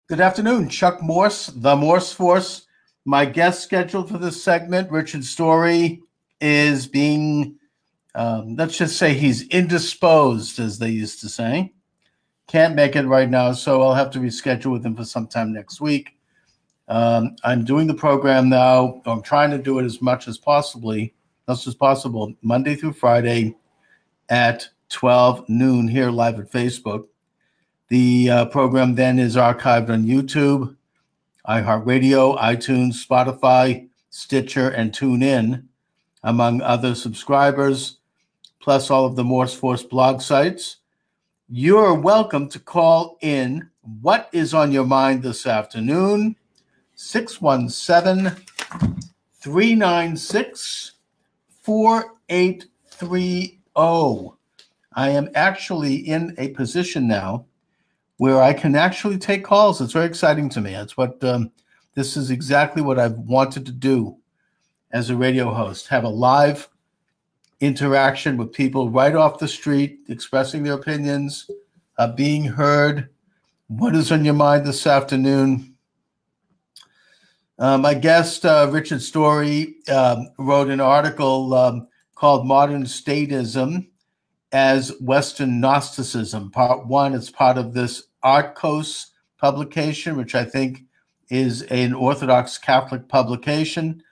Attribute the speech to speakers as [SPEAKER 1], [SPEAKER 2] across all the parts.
[SPEAKER 1] Good afternoon, Chuck Morse, the Morse Force. My guest scheduled for this segment, Richard Story, is being, let's just say he's indisposed, as they used to say. Can't make it right now, so I'll have to reschedule with him for sometime next week. I'm doing the program now. I'm trying to do it as much as possible, Monday through Friday at 12 noon here live at Facebook. The program then is archived on YouTube, iHeartRadio, iTunes, Spotify, Stitcher, and TuneIn, among other subscribers, plus all of the Morse Force blog sites. You're welcome to call in. What is on your mind this afternoon? 617-396-4830. I am actually in a position now where I can actually take calls. It's very exciting to me. That's what this is exactly what I've wanted to do as a radio host, have a live interaction with people right off the street, expressing their opinions, being heard. What is on your mind this afternoon? My guest, Richard Story, wrote an article called Modern Statism as Western Gnosticism, Part 1. It's part of this Artcos publication, which I think is an Orthodox Catholic publication.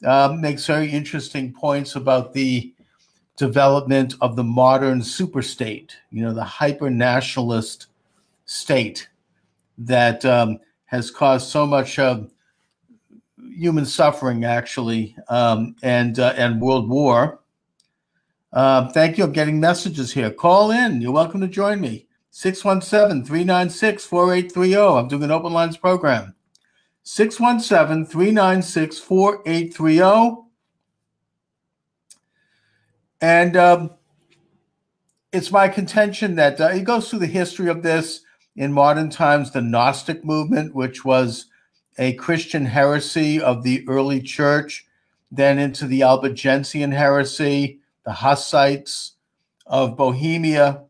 [SPEAKER 1] Makes very interesting points about the development of the modern superstate, the hyper-nationalist state that has caused so much human suffering, actually, and world war. Thank you. I'm getting messages here. Call in. You're welcome to join me. 617-396-4830. I'm doing an open lines program. 617-396-4830. And it's my contention that it goes through the history of this in modern times, the Gnostic movement, which was a Christian heresy of the early church, then into the Albigensian heresy, the Hussites of Bohemia,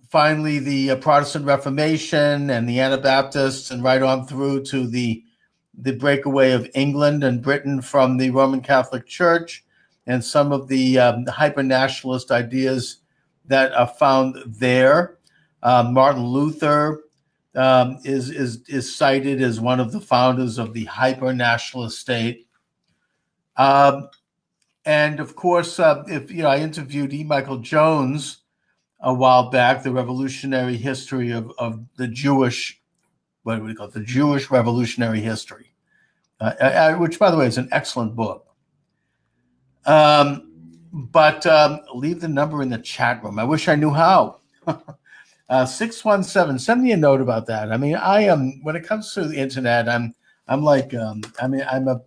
[SPEAKER 1] finally the Protestant Reformation and the Anabaptists, and right on through to the breakaway of England and Britain from the Roman Catholic Church, and some of the hyper-nationalist ideas that are found there. Martin Luther is cited as one of the founders of the hyper-nationalist state. And of course, I interviewed E. Michael Jones a while back, the revolutionary history of the Jewish, what do we call it? The Jewish revolutionary history, which, by the way, is an excellent book. But leave the number in the chat room. I wish I knew how. 617. Send me a note about that. I mean, I am, when it comes to the internet, I'm like, I'm a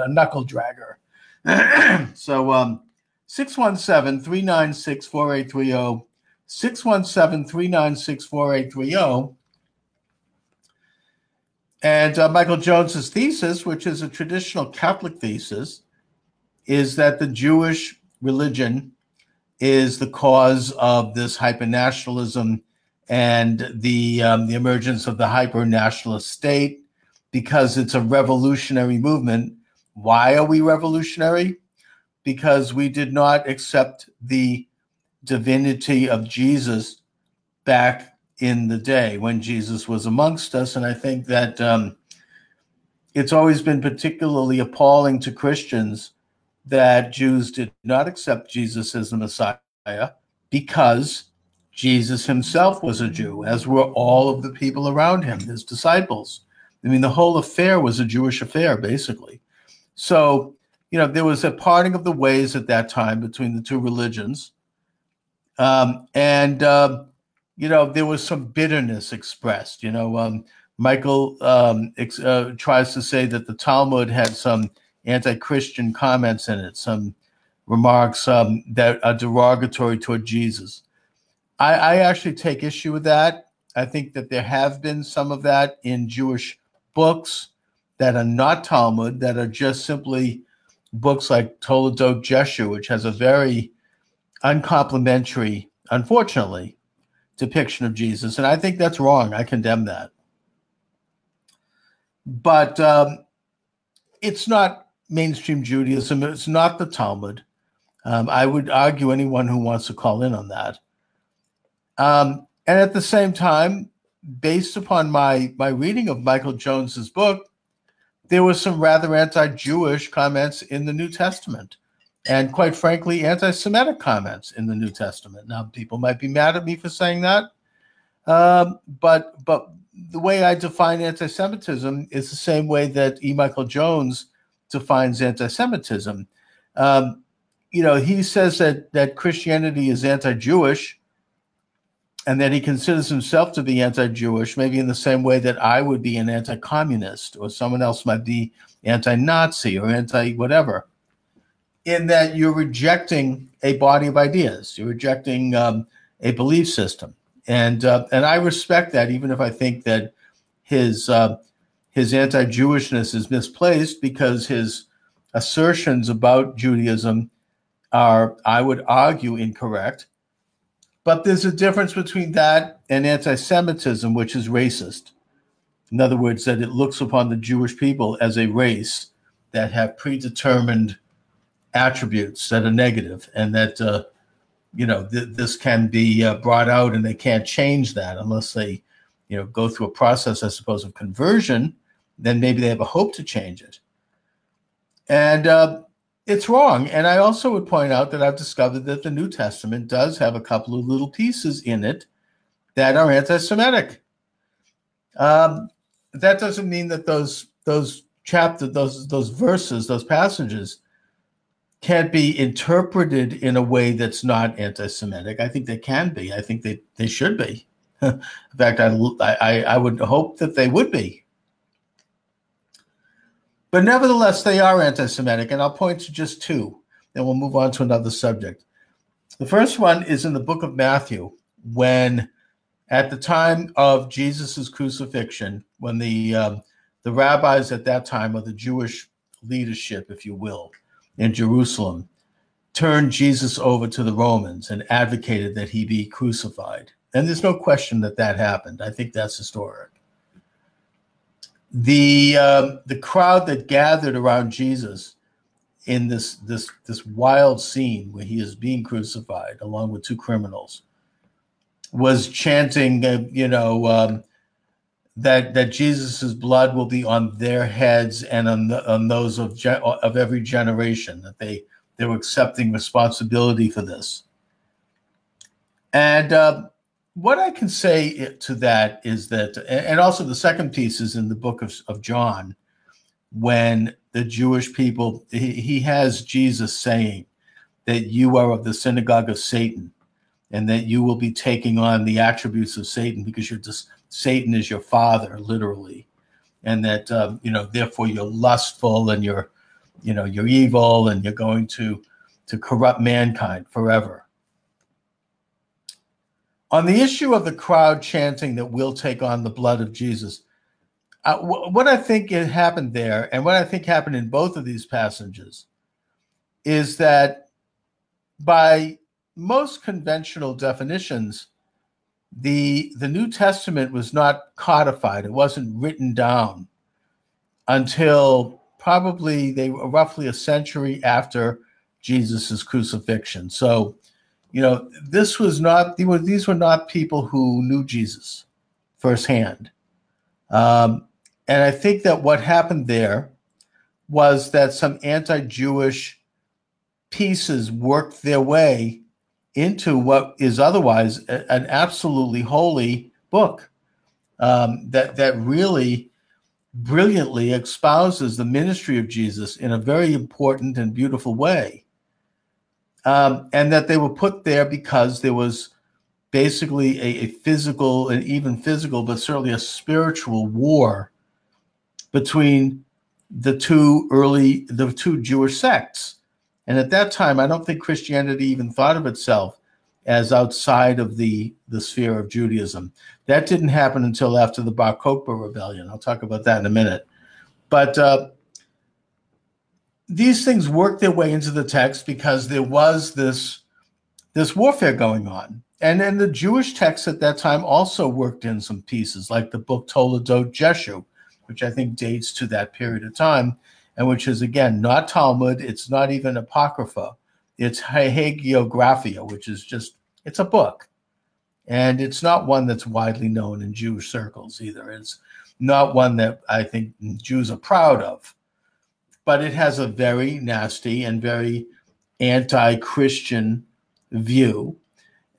[SPEAKER 1] knuckle dragger. So 617-396-4830, 617-396-4830. And Michael Jones's thesis, which is a traditional Catholic thesis, is that the Jewish religion is the cause of this hyper-nationalism and the emergence of the hyper-nationalist state, because it's a revolutionary movement. Why are we revolutionary? Because we did not accept the divinity of Jesus back in the day when Jesus was amongst us. And I think that it's always been particularly appalling to Christians that Jews did not accept Jesus as the Messiah, because Jesus himself was a Jew, as were all of the people around him, his disciples. I mean, the whole affair was a Jewish affair, basically. So, there was a parting of the ways at that time between the two religions. And there was some bitterness expressed. Michael tries to say that the Talmud had some anti-Christian comments in it, some remarks that are derogatory toward Jesus. I actually take issue with that. I think that there have been some of that in Jewish books that are not Talmud, that are just simply books like Toledot Jeshu, which has a very uncomplimentary, unfortunately, depiction of Jesus, and I think that's wrong. I condemn that. But it's not mainstream Judaism. It's not the Talmud. I would argue anyone who wants to call in on that. And at the same time, based upon my reading of Michael Jones's book, there were some rather anti-Jewish comments in the New Testament, and quite frankly, anti-Semitic comments in the New Testament. Now, people might be mad at me for saying that, but the way I define anti-Semitism is the same way that E. Michael Jones defines anti-Semitism. He says that Christianity is anti-Jewish, and that he considers himself to be anti-Jewish, maybe in the same way that I would be an anti-communist, or someone else might be anti-Nazi or anti-whatever, in that you're rejecting a body of ideas. You're rejecting a belief system. And I respect that, even if I think that his anti-Jewishness is misplaced, because his assertions about Judaism are, I would argue, incorrect. But there's a difference between that and anti-Semitism, which is racist. In other words, that it looks upon the Jewish people as a race that have predetermined attributes that are negative, and that this can be brought out, and they can't change that unless they go through a process, I suppose, of conversion. Then maybe they have a hope to change it. And it's wrong. And I also would point out that I've discovered that the New Testament does have a couple of little pieces in it that are anti-Semitic. That doesn't mean that those chapters, those verses, those passages can't be interpreted in a way that's not anti-Semitic. I think they can be. I think they should be. In fact, I would hope that they would be. But nevertheless, they are anti-Semitic, and I'll point to just two, and we'll move on to another subject. The first one is in the book of Matthew, when at the time of Jesus' crucifixion, when the rabbis at that time, or the Jewish leadership, if you will, in Jerusalem, turned Jesus over to the Romans and advocated that he be crucified. And there's no question that happened. I think that's historic. The crowd that gathered around Jesus in this wild scene where he is being crucified along with two criminals was chanting, that Jesus's blood will be on their heads and on those of every generation, that they were accepting responsibility for this. And what I can say to that is that, and also the second piece is in the book of John, when the Jewish people, he has Jesus saying that you are of the synagogue of Satan, and that you will be taking on the attributes of Satan because Satan is your father, literally, and that therefore you're lustful and you're evil and you're going to corrupt mankind forever. On the issue of the crowd chanting that we'll take on the blood of Jesus, what I think happened there, and what I think happened in both of these passages, is that by most conventional definitions, the New Testament was not codified. It wasn't written down until probably roughly a century after Jesus' crucifixion. So, these were not people who knew Jesus firsthand. And I think that what happened there was that some anti-Jewish pieces worked their way into what is otherwise an absolutely holy book that really brilliantly espouses the ministry of Jesus in a very important and beautiful way. And that they were put there because there was basically a physical, and even physical, but certainly a spiritual war between the two Jewish sects. And at that time, I don't think Christianity even thought of itself as outside of the sphere of Judaism. That didn't happen until after the Bar Kokhba rebellion. I'll talk about that in a minute. But these things worked their way into the text because there was this warfare going on. And then the Jewish texts at that time also worked in some pieces, like the book Toledot Jeshu, which I think dates to that period of time, and which is, again, not Talmud. It's not even Apocrypha. It's Hagiographia, which is just, it's a book. And it's not one that's widely known in Jewish circles either. It's not one that I think Jews are proud of. But it has a very nasty and very anti-Christian view.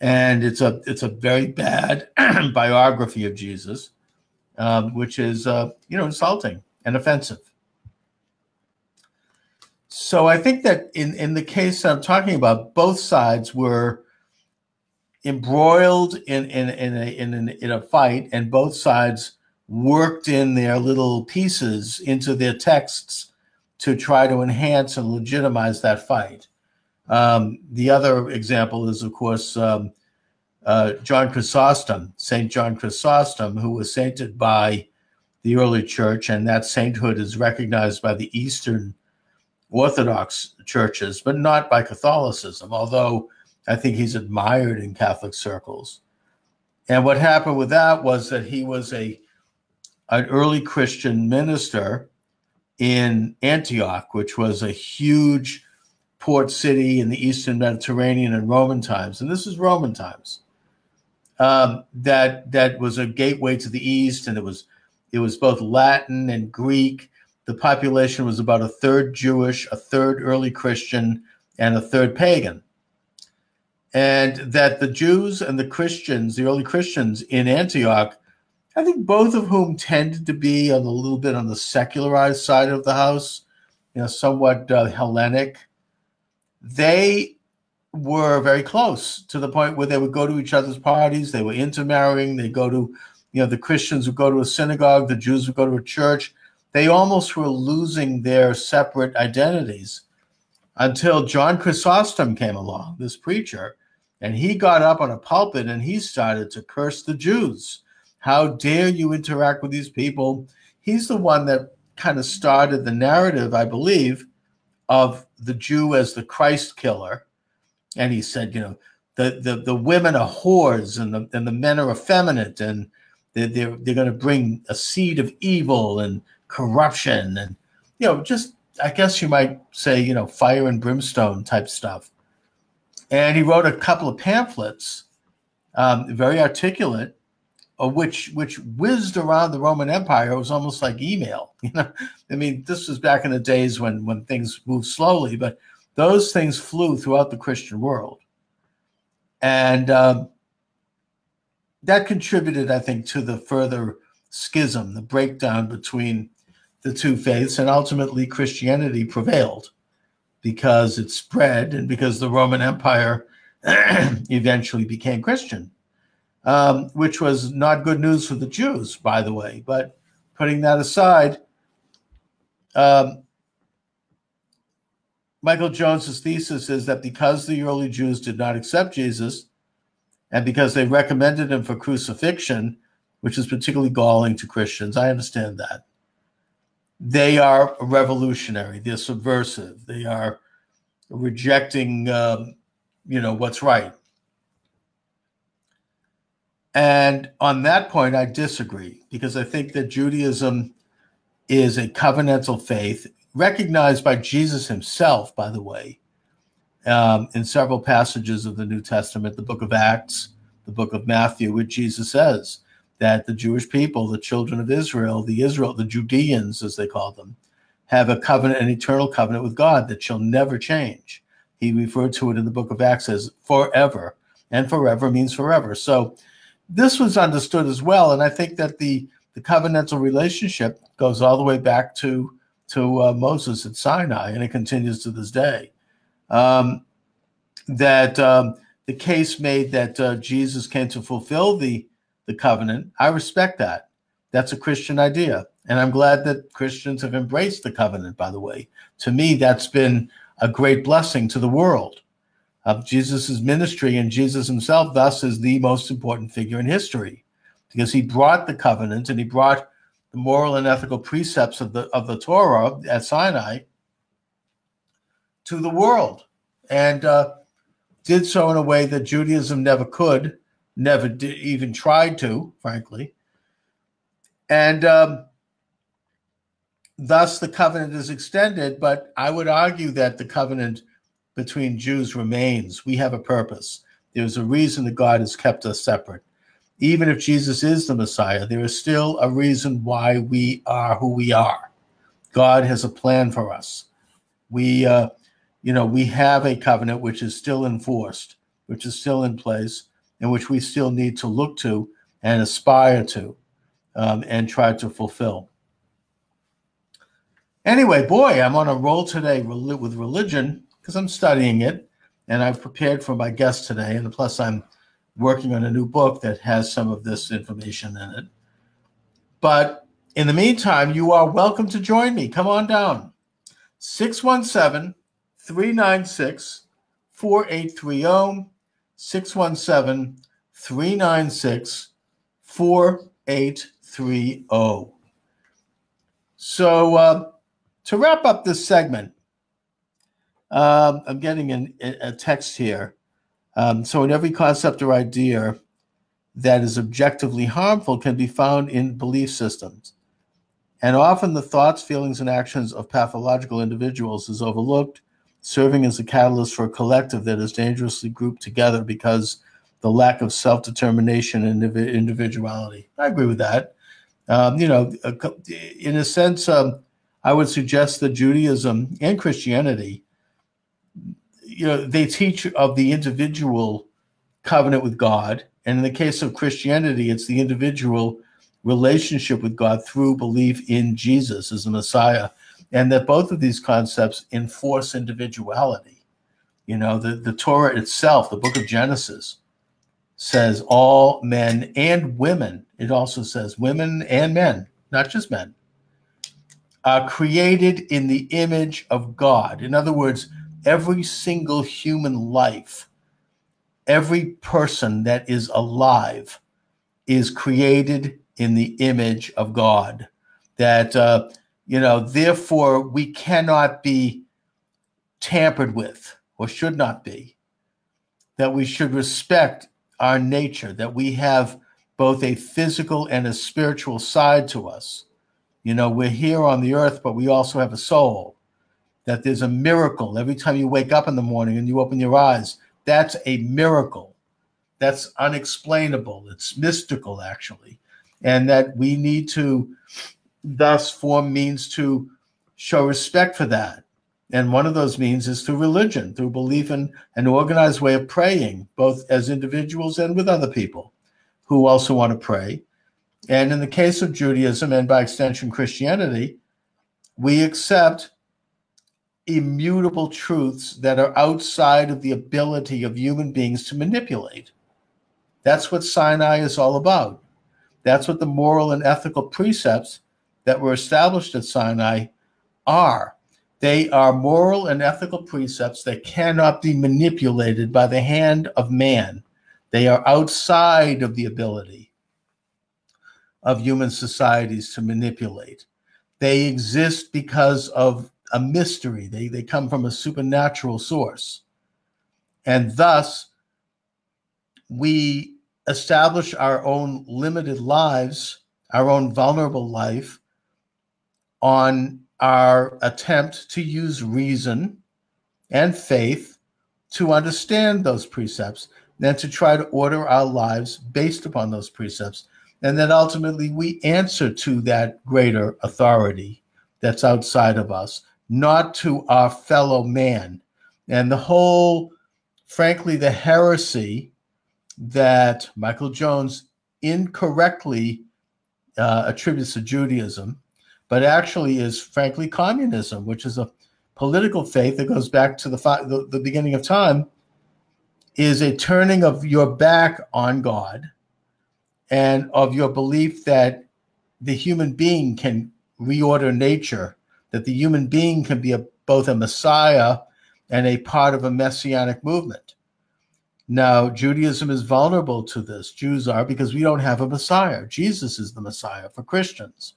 [SPEAKER 1] And it's a very bad biography of Jesus, which is insulting and offensive. So I think that in the case I'm talking about, both sides were embroiled in a fight, and both sides worked in their little pieces into their texts to try to enhance and legitimize that fight. The other example is, of course, John Chrysostom, St. John Chrysostom, who was sainted by the early church, and that sainthood is recognized by the Eastern Orthodox churches, but not by Catholicism, although I think he's admired in Catholic circles. And what happened with that was that he was an early Christian minister in Antioch, which was a huge port city in the Eastern Mediterranean in Roman times. And this is Roman times. That was a gateway to the East, and it was both Latin and Greek. The population was about a third Jewish, a third early Christian, and a third pagan. And that the Jews and the Christians, the early Christians in Antioch, I think both of whom tended to be a little bit on the secularized side of the house, somewhat Hellenic, they were very close to the point where they would go to each other's parties. They were intermarrying. They go to, the Christians would go to a synagogue. The Jews would go to a church. They almost were losing their separate identities until John Chrysostom came along, this preacher, and he got up on a pulpit and he started to curse the Jews. How dare you interact with these people? He's the one that kind of started the narrative, I believe, of the Jew as the Christ killer. And he said, the women are whores and the men are effeminate, and they're going to bring a seed of evil and corruption and, just, I guess you might say, fire and brimstone type stuff. And he wrote a couple of pamphlets, very articulate, which whizzed around the Roman Empire. It was almost like email. I mean, this was back in the days when things moved slowly, but those things flew throughout the Christian world. And that contributed, I think, to the further schism, the breakdown between the two faiths, and ultimately Christianity prevailed because it spread and because the Roman Empire eventually became Christian, which was not good news for the Jews, by the way. But putting that aside, Michael Jones's thesis is that because the early Jews did not accept Jesus, and because they recommended him for crucifixion, which is particularly galling to Christians, I understand that, they are revolutionary, they're subversive, they are rejecting, what's right. And on that point, I disagree, because I think that Judaism is a covenantal faith, recognized by Jesus himself, by the way, in several passages of the New Testament, the book of Acts, the book of Matthew, where Jesus says that the Jewish people, the children of Israel, the Judeans, as they call them, have a covenant, an eternal covenant with God that shall never change. He referred to it in the book of Acts as forever, and forever means forever. So this was understood as well, and I think that the covenantal relationship goes all the way back to Moses at Sinai, and it continues to this day. The case made that Jesus came to fulfill the covenant, I respect that. That's a Christian idea. And I'm glad that Christians have embraced the covenant, by the way. To me, that's been a great blessing to the world of Jesus' ministry, and Jesus himself thus is the most important figure in history, because he brought the covenant and he brought the moral and ethical precepts of the Torah at Sinai to the world. And to did so in a way that Judaism never could, never did, even tried to, frankly. And thus the covenant is extended, but I would argue that the covenant between Jews remains. We have a purpose. There's a reason that God has kept us separate. Even if Jesus is the Messiah, there is still a reason why we are who we are. God has a plan for us. We have a covenant which is still enforced, which is still in place, and which we still need to look to and aspire to and try to fulfill. Anyway, boy, I'm on a roll today with religion because I'm studying it, and I've prepared for my guest today, and plus I'm working on a new book that has some of this information in it. But in the meantime, you are welcome to join me. Come on down. 617-396-4830, 617-396-4830. So to wrap up this segment, I'm getting a text here. So in every concept or idea that is objectively harmful can be found in belief systems. And often the thoughts, feelings, and actions of pathological individuals is overlooked, serving as a catalyst for a collective that is dangerously grouped together because the lack of self-determination and individuality. I agree with that. In a sense, I would suggest that Judaism and Christianity, they teach of the individual covenant with God. And in the case of Christianity, it's the individual relationship with God through belief in Jesus as the Messiah. And that both of these concepts enforce individuality. The Torah itself, the book of Genesis, says all men and women. It also says women and men, not just men, are created in the image of God. In other words, every single human life, every person that is alive is created in the image of God. That, therefore we cannot be tampered with or should not be. That we should respect our nature, that we have both a physical and a spiritual side to us. We're here on the earth, but we also have a soul. That there's a miracle. Every time you wake up in the morning and you open your eyes, that's a miracle. That's unexplainable. It's mystical, actually. And that we need to thus form means to show respect for that. And one of those means is through religion, through belief in an organized way of praying, both as individuals and with other people who also want to pray. And in the case of Judaism and by extension Christianity, we accept immutable truths that are outside of the ability of human beings to manipulate. That's what Sinai is all about. That's what the moral and ethical precepts that were established at Sinai are. They are moral and ethical precepts that cannot be manipulated by the hand of man. They are outside of the ability of human societies to manipulate. They exist because of a mystery. They come from a supernatural source. And thus, we establish our own limited lives, our own vulnerable life, on our attempt to use reason and faith to understand those precepts, and to try to order our lives based upon those precepts. And then ultimately we answer to that greater authority that's outside of us, not to our fellow man. And the whole, frankly, the heresy that Michael Jones incorrectly attributes to Judaism, but actually is, frankly, communism, which is a political faith that goes back to the beginning of time, is a turning of your back on God and of your belief that the human being can reorder nature, that the human being can be both a Messiah and a part of a messianic movement. Now, Judaism is vulnerable to this. Jews are, because we don't have a Messiah. Jesus is the Messiah for Christians.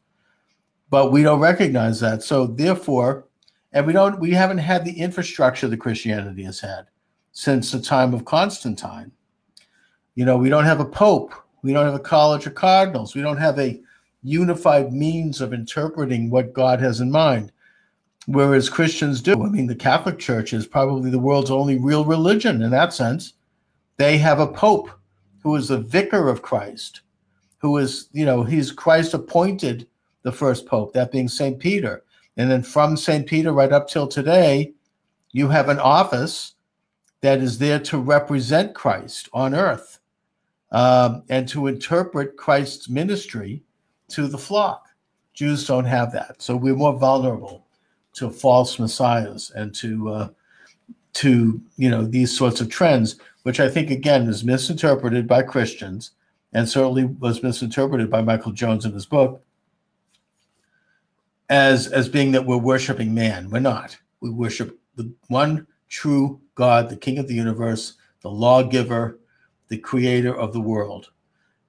[SPEAKER 1] But we don't recognize that. So therefore, and we haven't had the infrastructure that Christianity has had. since the time of Constantine. We don't have a pope. We don't have a college of cardinals. We don't have a unified means of interpreting what God has in mind, whereas Christians do. I mean, the Catholic Church is probably the world's only real religion in that sense. They have a pope who is the vicar of Christ, who is, he's Christ appointed the first pope, that being St. Peter. And then from St. Peter right up till today, you have an office that is there to represent Christ on earth, and to interpret Christ's ministry to the flock. Jews don't have that. So we're more vulnerable to false messiahs and to these sorts of trends, which I think, again, is misinterpreted by Christians and certainly was misinterpreted by Michael Jones in his book as being that we're worshiping man. We're not. We worship the one true God, the King of the universe, the lawgiver, the creator of the world.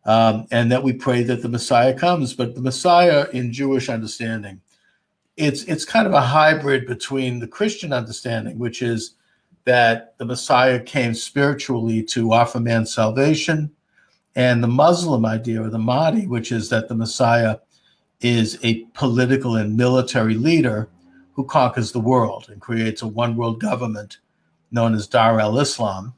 [SPEAKER 1] And that we pray that the Messiah comes. But the Messiah, in Jewish understanding, it's kind of a hybrid between the Christian understanding, which is that the Messiah came spiritually to offer man salvation, and the Muslim idea, or the Mahdi, which is that the Messiah is a political and military leader who conquers the world and creates a one-world government known as Dar al-Islam,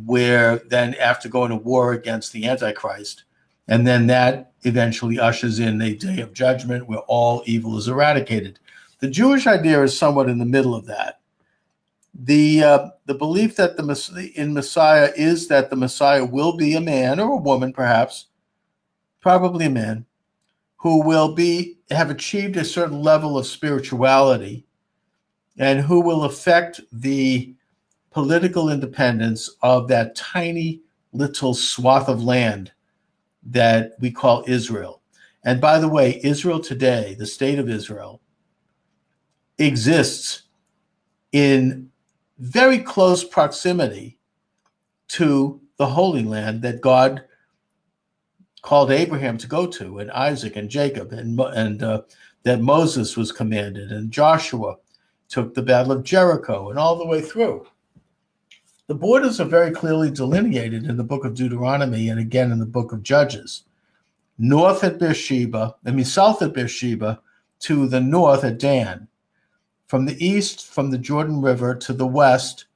[SPEAKER 1] where then, after going to war against the Antichrist, and then that eventually ushers in a day of judgment where all evil is eradicated. The Jewish idea is somewhat in the middle of that. The belief that in Messiah is that the Messiah will be a man or a woman, perhaps, probably a man, who will have achieved a certain level of spirituality and who will affect the political independence of that tiny little swath of land that we call Israel. And by the way, Israel today, the state of Israel, exists in very close proximity to the Holy Land that God called Abraham to go to, and Isaac and Jacob, and that Moses was commanded, and Joshua took the Battle of Jericho, and all the way through. The borders are very clearly delineated in the book of Deuteronomy and again in the book of Judges. South at Beersheba to the north at Dan. From the east, from the Jordan River, to the west,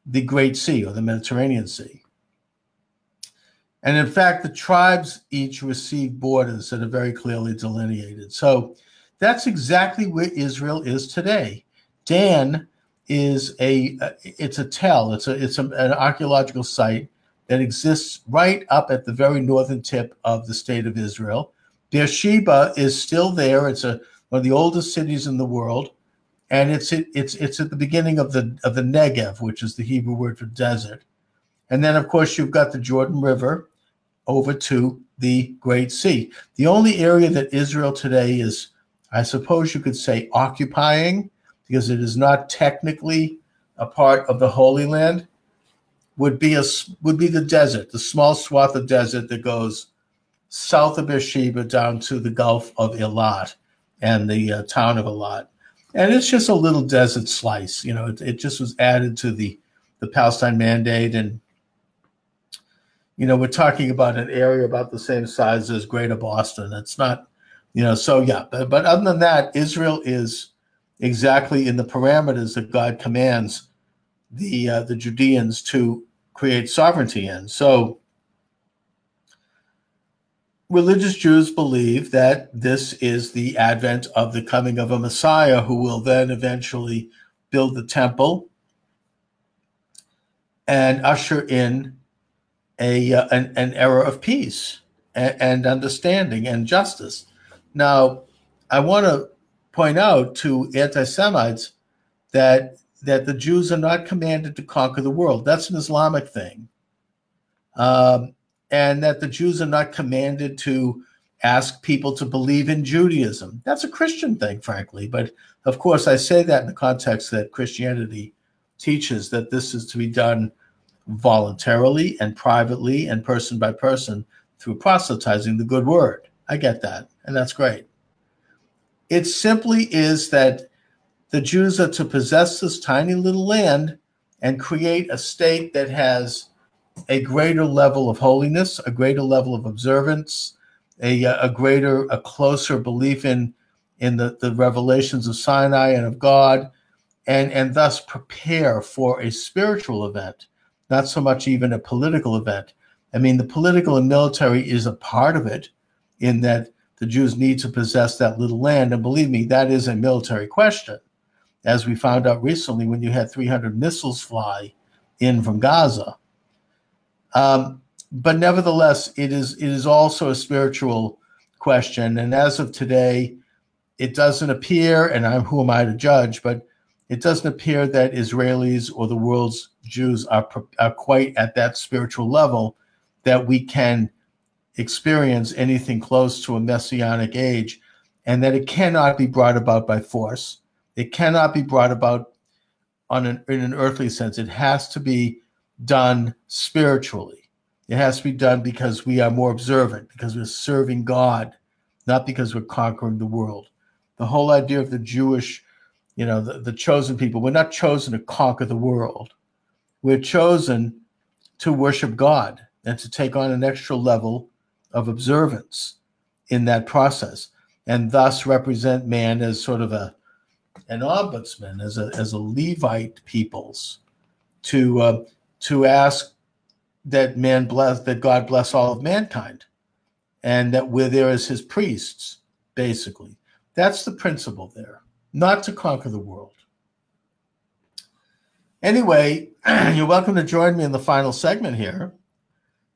[SPEAKER 1] the Great Sea, or the Mediterranean Sea. And in fact, the tribes each receive borders that are very clearly delineated. So that's exactly where Israel is today. Dan is it's an archaeological site that exists right up at the very northern tip of the state of Israel. Beersheba is still there. It's one of the oldest cities in the world, and it's at the beginning of the Negev, which is the Hebrew word for desert. And then, of course, you've got the Jordan River over to the Great Sea. The only area that Israel today is, I suppose you could say, occupying, because it is not technically a part of the Holy Land, would be the desert, the small swath of desert that goes south of Beersheba down to the Gulf of Eilat and the town of Eilat. And it's just a little desert slice. It just was added to the Palestine Mandate. And, we're talking about an area about the same size as Greater Boston. It's not, so yeah. But other than that, Israel is exactly in the parameters that God commands the Judeans to create sovereignty in. So religious Jews believe that this is the advent of the coming of a Messiah who will then eventually build the temple and usher in an era of peace and understanding and justice. Now, I want to point out to anti-Semites that the Jews are not commanded to conquer the world. That's an Islamic thing. And that the Jews are not commanded to ask people to believe in Judaism. That's a Christian thing, frankly. But of course, I say that in the context that Christianity teaches that this is to be done voluntarily and privately and person by person through proselytizing the good word. I get that, and that's great. It simply is that the Jews are to possess this tiny little land and create a state that has a greater level of holiness, a greater level of observance, a closer belief in the revelations of Sinai and of God, and thus prepare for a spiritual event, not so much even a political event. I mean, the political and military is a part of it, in that the Jews need to possess that little land. And believe me, that is a military question, as we found out recently when you had 300 missiles fly in from Gaza. But nevertheless, it is also a spiritual question. And as of today, it doesn't appear, and who am I to judge, but it doesn't appear that Israelis or the world's Jews are quite at that spiritual level that we can experience anything close to a messianic age, and that it cannot be brought about by force. It cannot be brought about in an earthly sense. It has to be done spiritually. It has to be done because we are more observant, because we're serving God, not because we're conquering the world. The whole idea of the Jewish, the chosen people, we're not chosen to conquer the world. We're chosen to worship God and to take on an extra level of observance in that process, and thus represent man as sort of an ombudsman, as a Levite peoples, to ask that God bless all of mankind, and that we're there as his priests, basically. That's the principle there, not to conquer the world. Anyway, you're welcome to join me in the final segment here.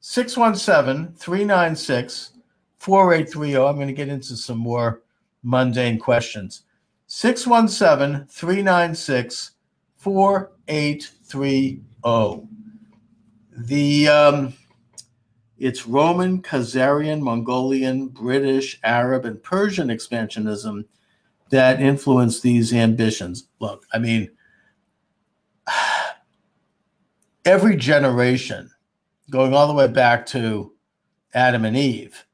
[SPEAKER 1] 617-396-4830. I'm going to get into some more mundane questions. 617-396-4830. It's Roman, Khazarian, Mongolian, British, Arab, and Persian expansionism that influenced these ambitions. Look, I mean, every generation, going all the way back to Adam and Eve,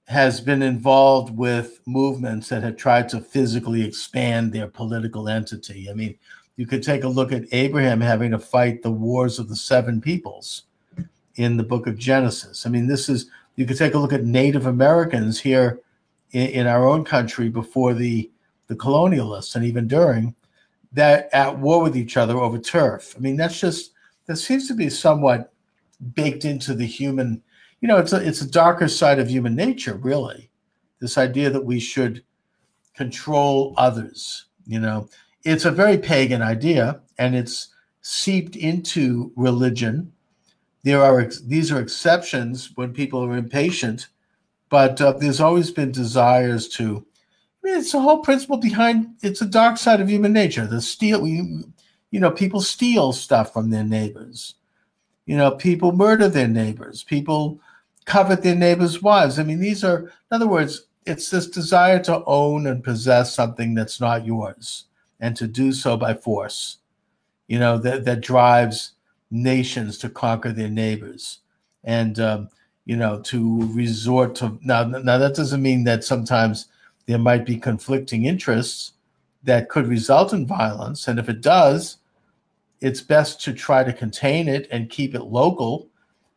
[SPEAKER 1] has been involved with movements that have tried to physically expand their political entity. I mean, you could take a look at Abraham having to fight the wars of the seven peoples in the book of Genesis. I mean, you could take a look at Native Americans here in our own country before the colonialists, and even during that, at war with each other over turf. I mean, that seems to be somewhat baked into the human, it's a darker side of human nature, really. This idea that we should control others, it's a very pagan idea, and it's seeped into religion. These are exceptions when people are impatient, but there's always been desires to. I mean, it's the whole principle behind. It's a dark side of human nature. People steal stuff from their neighbors. People murder their neighbors. People covet their neighbors' wives. I mean, in other words, it's this desire to own and possess something that's not yours, and to do so by force. That drives nations to conquer their neighbors, and to resort to now that doesn't mean that sometimes there might be conflicting interests that could result in violence, and if it does, it's best to try to contain it and keep it local.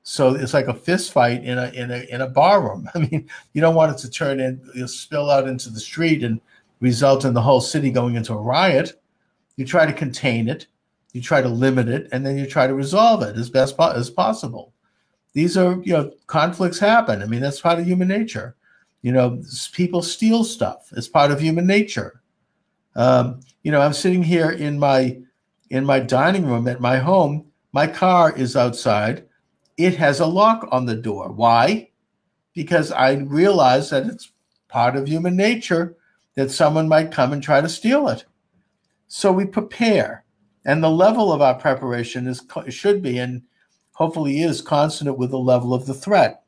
[SPEAKER 1] So it's like a fist fight in a bar room. I mean, you don't want it to spill out into the street and result in the whole city going into a riot. You try to contain it, you try to limit it, and then you try to resolve it as best as possible. These are, conflicts happen. I mean, that's part of human nature. People steal stuff. It's part of human nature. I'm sitting here in my dining room at my home. My car is outside. It has a lock on the door. Why? Because I realize that it's part of human nature that someone might come and try to steal it. So we prepare. And the level of our preparation should be, and hopefully is, consonant with the level of the threat.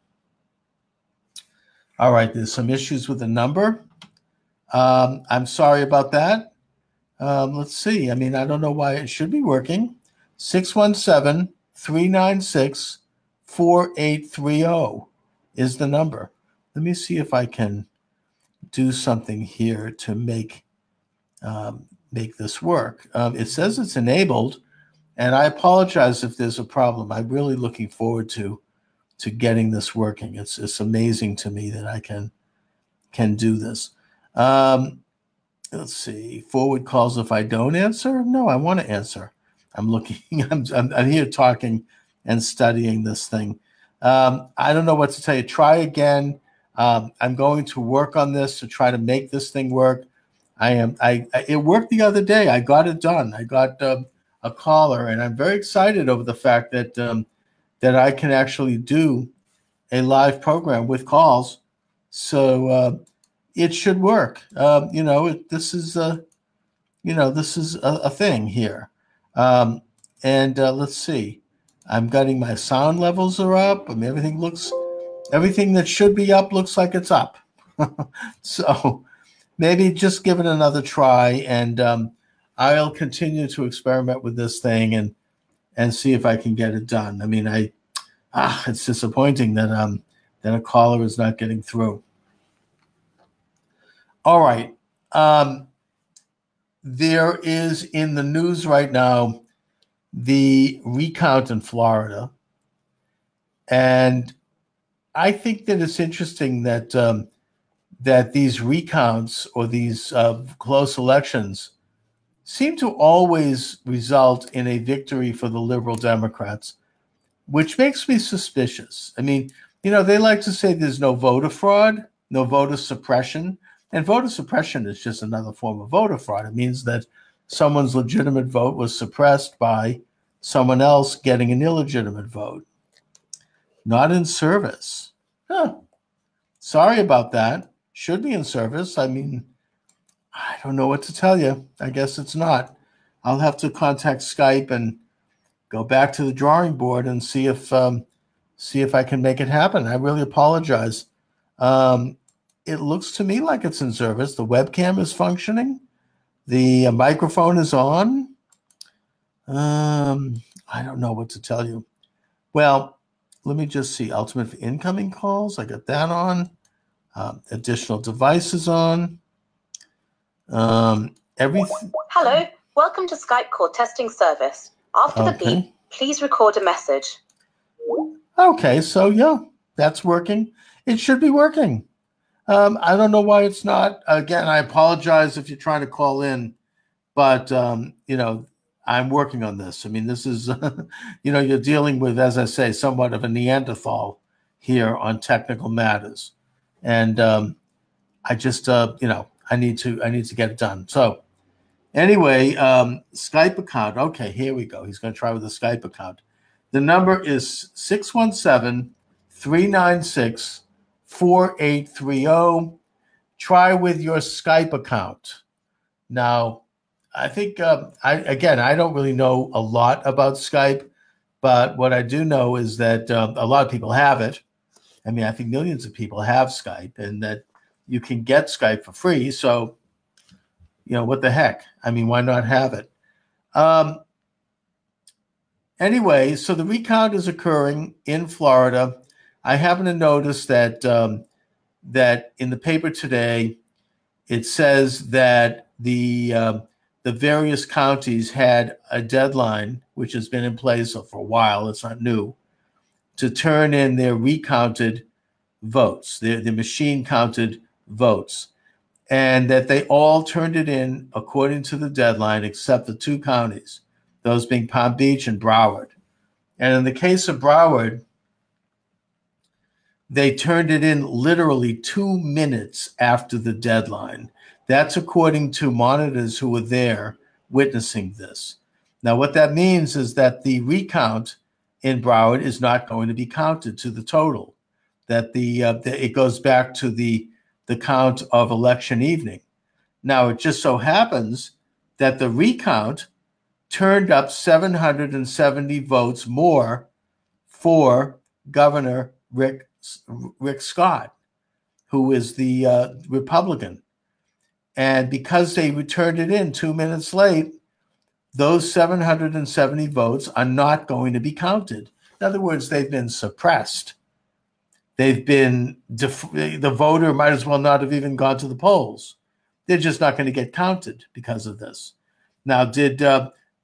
[SPEAKER 1] All right, there's some issues with the number. I'm sorry about that. Let's see. I mean, I don't know why it should be working. 617-396-4830 is the number. Let me see if I can do something here to make this work. It says it's enabled, And I apologize if there's a problem. I'm really looking forward to getting this working. It's amazing to me that I can do this. Let's see. Forward calls if I don't answer. No, I want to answer. I'm looking. I'm here talking and studying this thing. I don't know what to tell you. Try again. I'm going to work on this to try to make this thing work. It worked the other day. I got it done. I got a caller, and I'm very excited over the fact that that I can actually do a live program with calls. So it should work. This is a thing here. And let's see. I'm getting my sound levels are up. I mean, everything that should be up looks like it's up. So maybe just give it another try, and I'll continue to experiment with this thing and see if I can get it done. I mean, it's disappointing that a caller is not getting through. All right. There is in the news right now the recount in Florida, and I think that it's interesting that that these recounts or these close elections seem to always result in a victory for the liberal Democrats, which makes me suspicious. I mean, they like to say there's no voter fraud, no voter suppression, and voter suppression is just another form of voter fraud. It means that someone's legitimate vote was suppressed by someone else getting an illegitimate vote. Not in service. Sorry about that. Should be in service. I mean, I don't know what to tell you. I guess it's not. I'll have to contact Skype and go back to the drawing board and see if I can make it happen. I really apologize. It looks to me like it's in service. The webcam is functioning. The microphone is on. I don't know what to tell you. Well, let me just see. Ultimate for incoming calls. I got that on. Additional devices on. Everything.
[SPEAKER 2] Hello. Welcome to Skype call testing service. After the beep, please record a message.
[SPEAKER 1] Okay, so yeah, that's working. It should be working. I don't know why it's not. Again, I apologize if you're trying to call in, but I'm working on this. I mean, this is, you're dealing with, as I say, somewhat of a Neanderthal here on technical matters, and I just, I need to get it done. So, anyway, Skype account. Okay, here we go. He's going to try with the Skype account. The number is 617-396-4830. Try with your Skype account. Now, I think, I don't really know a lot about Skype, but what I do know is that a lot of people have it. I mean, I think millions of people have Skype, and that you can get Skype for free. So, what the heck? I mean, why not have it? Anyway, so the recount is occurring in Florida. I happen to notice that that in the paper today, it says that the various counties had a deadline, which has been in place for a while. It's not new, to turn in their recounted votes, their machine counted votes, and that they all turned it in according to the deadline, except the two counties, those being Palm Beach and Broward. And in the case of Broward, they turned it in literally 2 minutes after the deadline. That's according to monitors who were there witnessing this. Now, what that means is that the recount in Broward is not going to be counted to the total, that it goes back to the count of election evening. Now, it just so happens that the recount turned up 770 votes more for Governor Rick Scott, who is the Republican. And because they returned it in 2 minutes late, those 770 votes are not going to be counted. In other words, they've been suppressed. They've been, the voter might as well not have even gone to the polls. They're just not going to get counted because of this. Now, did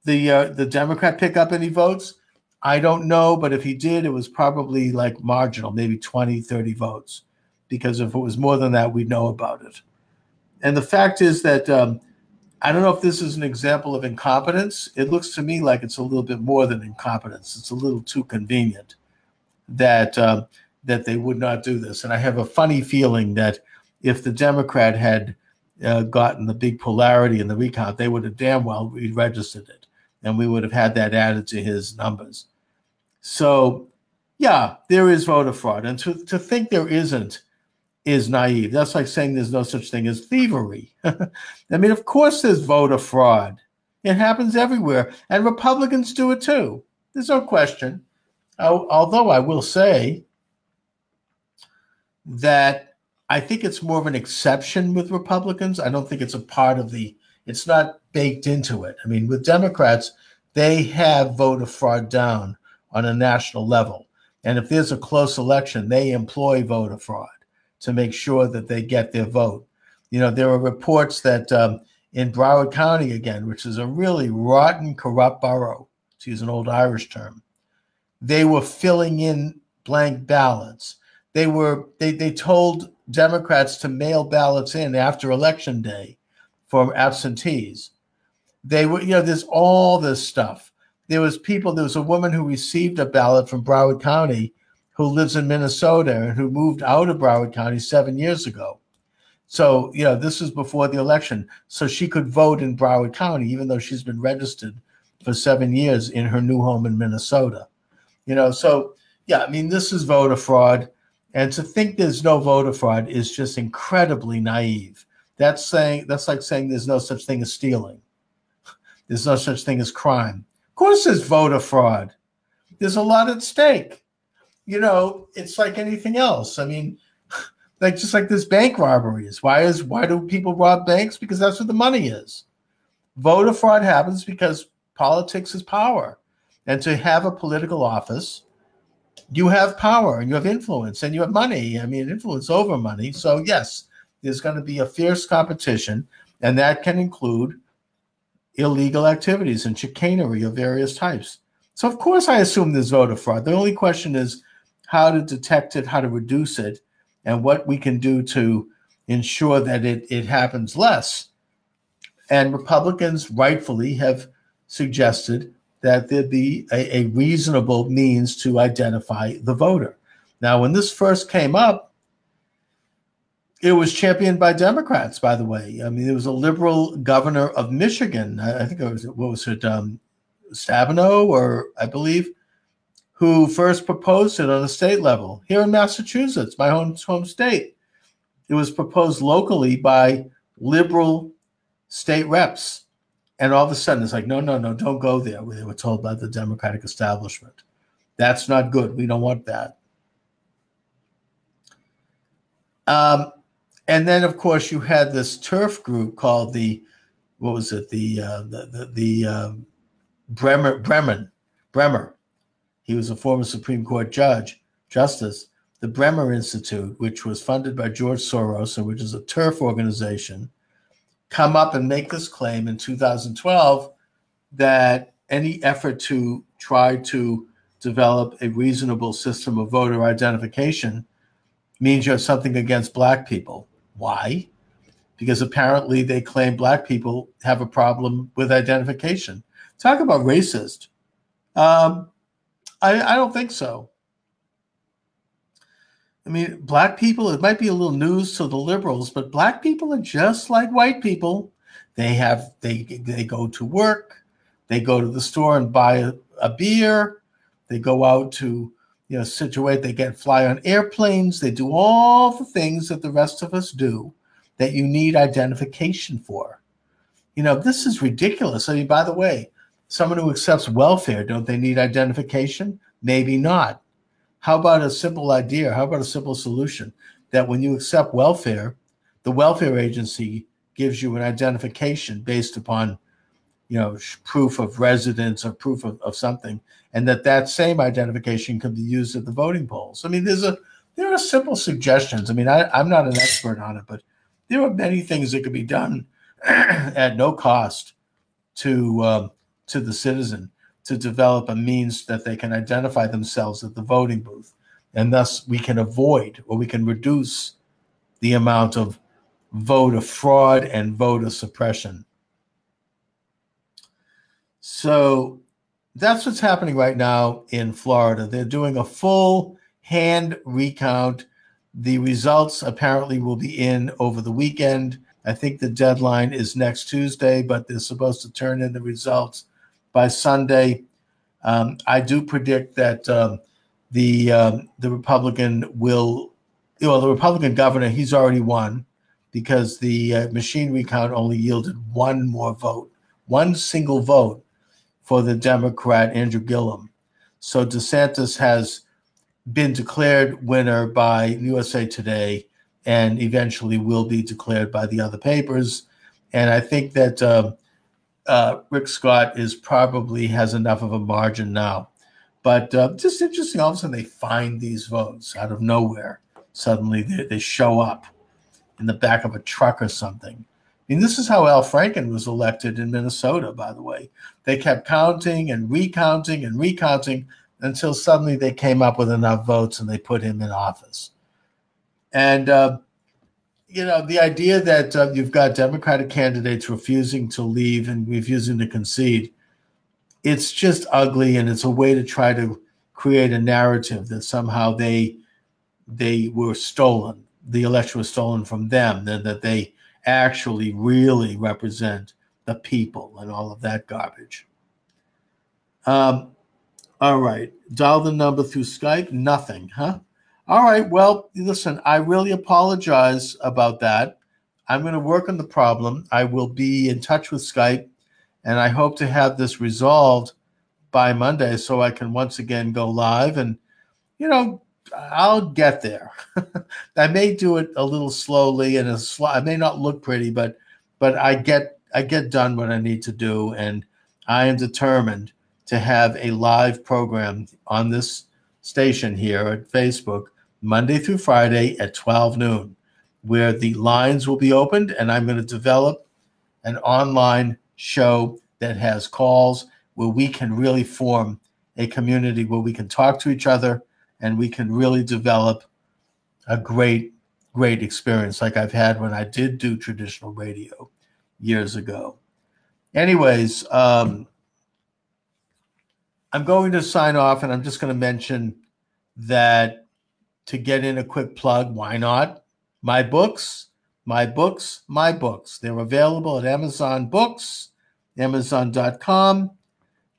[SPEAKER 1] the Democrat pick up any votes? I don't know, but if he did, it was probably like marginal, maybe 20, 30 votes, because if it was more than that, we'd know about it. And the fact is that I don't know if this is an example of incompetence. It looks to me like it's a little bit more than incompetence. It's a little too convenient that that they would not do this. And I have a funny feeling that if the Democrat had gotten the big polarity in the recount, they would have damn well re-registered it, and we would have had that added to his numbers. So, yeah, there is voter fraud. And to think there isn't is naive. That's like saying there's no such thing as thievery. I mean, of course there's voter fraud. It happens everywhere. And Republicans do it too. There's no question. Although I will say that I think it's more of an exception with Republicans. I don't think it's a part of it's not baked into it. I mean, with Democrats, they have voter fraud down on a national level. And if there's a close election, they employ voter fraud to make sure that they get their vote. You know, there are reports that in Broward County, again, which is a really rotten, corrupt borough, to use an old Irish term, they were filling in blank ballots. They told Democrats to mail ballots in after Election Day for absentees. They were, there's all this stuff. There was a woman who received a ballot from Broward County who lives in Minnesota and who moved out of Broward County 7 years ago. So, this was before the election. So she could vote in Broward County, even though she's been registered for 7 years in her new home in Minnesota. So, yeah, I mean, this is voter fraud. And to think there's no voter fraud is just incredibly naive. That's like saying there's no such thing as stealing. There's no such thing as crime. Of course there's voter fraud. There's a lot at stake. It's like anything else. I mean, just like this bank robberies. Why do people rob banks? Because that's where the money is. Voter fraud happens because politics is power. And to have a political office, you have power and you have influence and you have money. I mean, influence over money. So yes, there's going to be a fierce competition, and that can include illegal activities and chicanery of various types. So of course I assume there's voter fraud. The only question is how to detect it, how to reduce it, and what we can do to ensure that it happens less. And Republicans rightfully have suggested that there be a reasonable means to identify the voter. Now, when this first came up, it was championed by Democrats, by the way. I mean, there was a liberal governor of Michigan, I think it was, Stabenow, or I believe, who first proposed it on a state level. Here in Massachusetts, my home state, it was proposed locally by liberal state reps. And all of a sudden, it's like, no, don't go there. They were told by the Democratic establishment. That's not good. We don't want that. And then, of course, you had this turf group called Bremer. He was a former Supreme Court justice. The Bremer Institute, which was funded by George Soros, and which is a turf organization, come up and make this claim in 2012 that any effort to try to develop a reasonable system of voter identification means you have something against Black people. Why? Because apparently they claim Black people have a problem with identification. Talk about racist. I don't think so. I mean, Black people, it might be a little news to the liberals, but Black people are just like white people. They go to work, they go to the store and buy a beer, they go out to they fly on airplanes, they do all the things that the rest of us do that you need identification for. This is ridiculous. I mean, by the way, someone who accepts welfare, don't they need identification? Maybe not. How about a simple idea? How about a simple solution that when you accept welfare, the welfare agency gives you an identification based upon, proof of residence or proof of something, and that same identification can be used at the voting polls. I mean, there are simple suggestions. I mean, I'm not an expert on it, but there are many things that could be done at no cost to to the citizen to develop a means that they can identify themselves at the voting booth. And thus we can avoid, or we can reduce, the amount of voter fraud and voter suppression. So that's what's happening right now in Florida. They're doing a full hand recount. The results apparently will be in over the weekend. I think the deadline is next Tuesday, but they're supposed to turn in the results by Sunday. I do predict that the Republican will, the Republican governor, he's already won, because the machine recount only yielded one more vote, one single vote for the Democrat Andrew Gillum. So DeSantis has been declared winner by USA Today and eventually will be declared by the other papers. And I think that Rick Scott probably has enough of a margin now. But just interesting, all of a sudden they find these votes out of nowhere. Suddenly they show up in the back of a truck or something. I mean, this is how Al Franken was elected in Minnesota, by the way. They kept counting and recounting until suddenly they came up with enough votes and they put him in office. And, the idea that you've got Democratic candidates refusing to leave and refusing to concede, it's just ugly, and it's a way to try to create a narrative that somehow they were stolen, the election was stolen from them, that they actually really represent the people and all of that garbage. All right. Dial the number through Skype. Nothing, huh? All right. Well, listen, I really apologize about that. I'm going to work on the problem. I will be in touch with Skype, and I hope to have this resolved by Monday so I can once again go live. And, I'll get there. I may do it a little slowly, and I may not look pretty, but I get done what I need to do, and I am determined to have a live program on this station here at Facebook Monday through Friday at 12 noon, where the lines will be opened, and I'm going to develop an online show that has calls where we can really form a community where we can talk to each other and we can really develop a great, great experience like I've had when I did do traditional radio years ago. Anyways, I'm going to sign off, and I'm just going to mention that to get in a quick plug, why not? My books. They're available at Amazon Books, Amazon.com.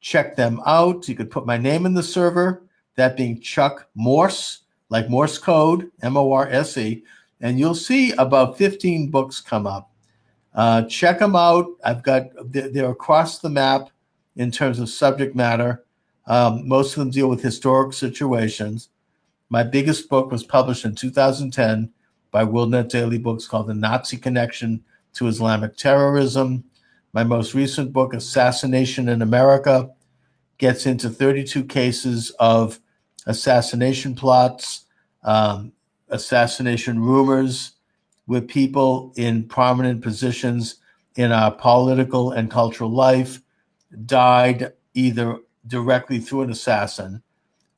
[SPEAKER 1] Check them out. You could put my name in the server, that being Chuck Morse, like Morse code, Morse, and you'll see about 15 books come up. Check them out. They're across the map in terms of subject matter. Most of them deal with historic situations. My biggest book was published in 2010 by WorldNet Daily Books, called The Nazi Connection to Islamic Terrorism. My most recent book, Assassination in America, gets into 32 cases of assassination plots, assassination rumors, with people in prominent positions in our political and cultural life died either directly through an assassin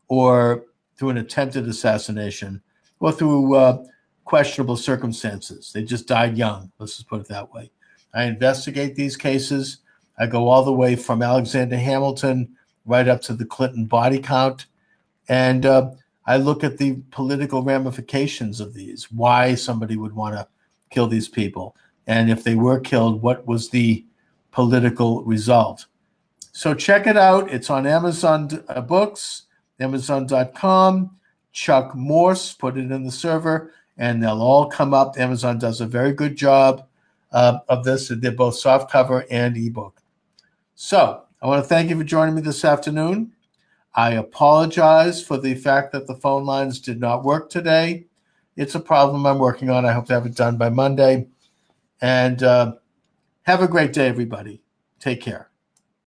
[SPEAKER 1] or through an attempted assassination or through questionable circumstances. They just died young. Let's just put it that way. I investigate these cases. I go all the way from Alexander Hamilton right up to the Clinton body count. And I look at the political ramifications of these, why somebody would want to kill these people. And if they were killed, what was the political result? So check it out. It's on Amazon Books, Amazon.com, Chuck Morse, put it in the server, and they'll all come up. Amazon does a very good job of this. They're both softcover and ebook. So I want to thank you for joining me this afternoon. I apologize for the fact that the phone lines did not work today. It's a problem I'm working on. I hope to have it done by Monday. And have a great day, everybody. Take care.